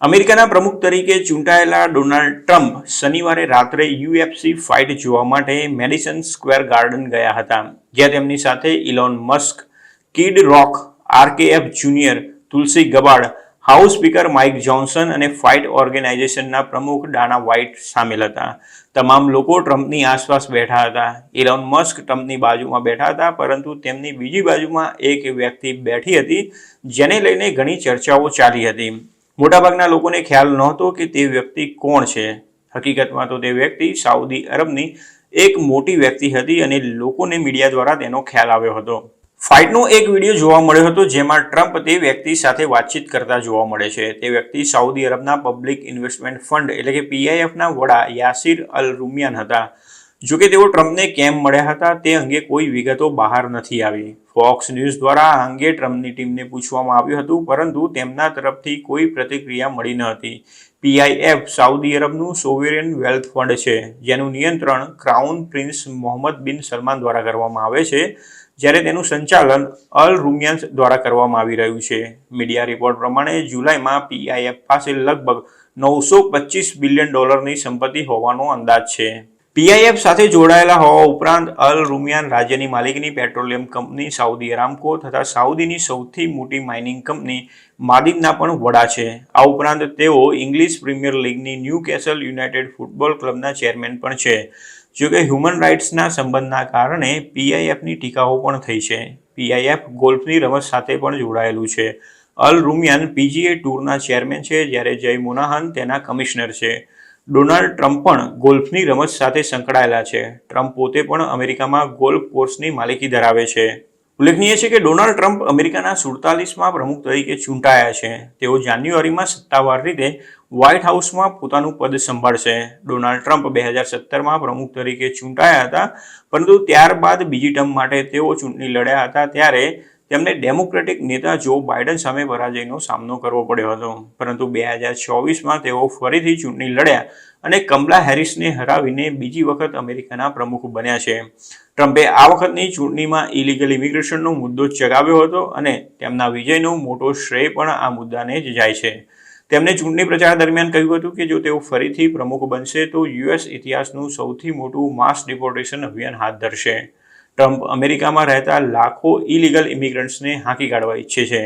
અમેરિકાના પ્રમુખ તરીકે ચૂંટાયેલા ડોનાલ્ડ ટ્રમ્પ શનિવારે રાત્રે યુએફસી ફાઇટ જોવા માટે મેડિસન સ્ક્વેર ગાર્ડન ગયા હતા, જ્યાં તેમની સાથે ઇલોન મસ્ક, કિડ રોક, આરકેએફ જુનિયર, તુલસી ગબાર્ડ, હાઉસ સ્પીકર માઇક જોન્સન અને ફાઇટ ઓર્ગેનાઇઝેશનના પ્રમુખ ડાના વ્હાઇટ સામેલ હતા. તમામ લોકો ટ્રમ્પની આસપાસ બેઠા હતા. ઇલોન મસ્ક ટ્રમ્પની બાજુમાં બેઠા હતા, પરંતુ તેમની બીજી બાજુમાં એક વ્યક્તિ બેઠી હતી, જેને લઈને ઘણી ચર્ચાઓ ચાલી હતી. મોટાભાગના લોકોને ખ્યાલ નહોતો કે તે વ્યક્તિ કોણ છે. હકીકતમાં તો તે વ્યક્તિ સાઉદી અરબની એક મોટી વ્યક્તિ હતી અને લોકોને મીડિયા દ્વારા તેનો ખ્યાલ આવ્યો હતો. ફાઇટનો એક વિડીયો જોવા મળ્યો હતો, જેમાં ટ્રમ્પ તે વ્યક્તિ સાથે વાતચીત કરતા જોવા મળે છે. તે વ્યક્તિ સાઉદી અરબના પબ્લિક ઇન્વેસ્ટમેન્ટ ફંડ એટલે કે PIFના વડા યાસિર અલ રૂમિયાન હતા. જોકે તેઓ ટ્રમ્પને કેમ મળ્યા હતા તે અંગે કોઈ વિગતો બહાર નથી આવી. ફોક્સ ન્યૂઝ દ્વારા આ અંગે ટ્રમ્પની ટીમને પૂછવામાં આવ્યું હતું, પરંતુ તેમના તરફથી કોઈ પ્રતિક્રિયા મળી ન હતી. PIF સાઉદી અરબનું સોવેરિયન વેલ્થ ફંડ છે, જેનું નિયંત્રણ ક્રાઉન પ્રિન્સ મોહમ્મદ બિન સલમાન દ્વારા કરવામાં આવે છે, જ્યારે તેનું સંચાલન અલ રૂમિયાન દ્વારા કરવામાં આવી રહ્યું છે. મીડિયા રિપોર્ટ પ્રમાણે જુલાઈમાં PIF પાસે લગભગ $925 બિલિયન સંપત્તિ હોવાનો અંદાજ છે. PIF સાથે જોડાયેલા હોવા ઉપરાંત અલ રૂમિયાન રાજ્યની માલિકીની પેટ્રોલિયમ કંપની સાઉદી અરામકો તથા સાઉદીની સૌથી મોટી માઇનિંગ કંપની માદિનના પણ વડા છે. આ ઉપરાંત તેઓ ઇંગ્લિશ પ્રીમિયર લીગની ન્યૂકેસલ યુનાઇટેડ ફૂટબોલ ક્લબના ચેરમેન પણ છે. જોકે હ્યુમન રાઇટ્સના સંબંધના કારણે PIFની ટીકાઓ પણ થઈ છે. PIF ગોલ્ફની રમત સાથે પણ જોડાયેલું છે. અલ રૂમિયાન PGA ટૂરના ચેરમેન છે, જ્યારે જય મોનાહન તેના કમિશનર છે. ડોનાલ્ડ ટ્રમ્પ પણ ગોલ્ફની રમત સાથે સંકળાયેલા છે. ટ્રમ્પ પોતે પણ અમેરિકામાં ગોલ્ફ કોર્સની માલિકી ધરાવે છે. ઉલ્લેખનીય છે કે ડોનાલ્ડ ટ્રમ્પ અમેરિકાના 47મા પ્રમુખ તરીકે ચૂંટાયા છે. તેઓ જાન્યુઆરીમાં સત્તાવાર રીતે વ્હાઇટ હાઉસમાં પોતાનું પદ સંભાળશે. ડોનાલ્ડ ટ્રમ્પ 2017માં પ્રમુખ તરીકે ચૂંટાયા હતા, પરંતુ ત્યારબાદ બીજી ટર્મ માટે તેઓ ચૂંટણી લડ્યા હતા, ત્યારે તેમને ડેમોક્રેટિક નેતા જો બાઇડન સામે પરાજયનો સામનો કરવો પડ્યો હતો. પરંતુ 2024માં તેઓ ફરીથી ચૂંટણી લડ્યા અને કમલા હેરિસને હરાવીને બીજી વખત અમેરિકાના પ્રમુખ બન્યા છે. ટ્રમ્પે આ વખતની ચૂંટણીમાં ઇલીગલ ઇમિગ્રેશનનો મુદ્દો ચગાવ્યો હતો અને તેમના વિજયનો મોટો શ્રેય પણ આ મુદ્દાને જ જાય છે. તેમણે ચૂંટણી પ્રચાર દરમિયાન કહ્યું હતું કે જો તેઓ ફરીથી પ્રમુખ બનશે તો US ઇતિહાસનું સૌથી મોટું માસ ડિપોર્ટેશન અભિયાન હાથ ધરશે. ટ્રમ્પ અમેરિકામાં રહેતા લાખો ઇલીગલ ઇમિગ્રન્ટ્સને હાંકી કાઢવા ઈચ્છે છે.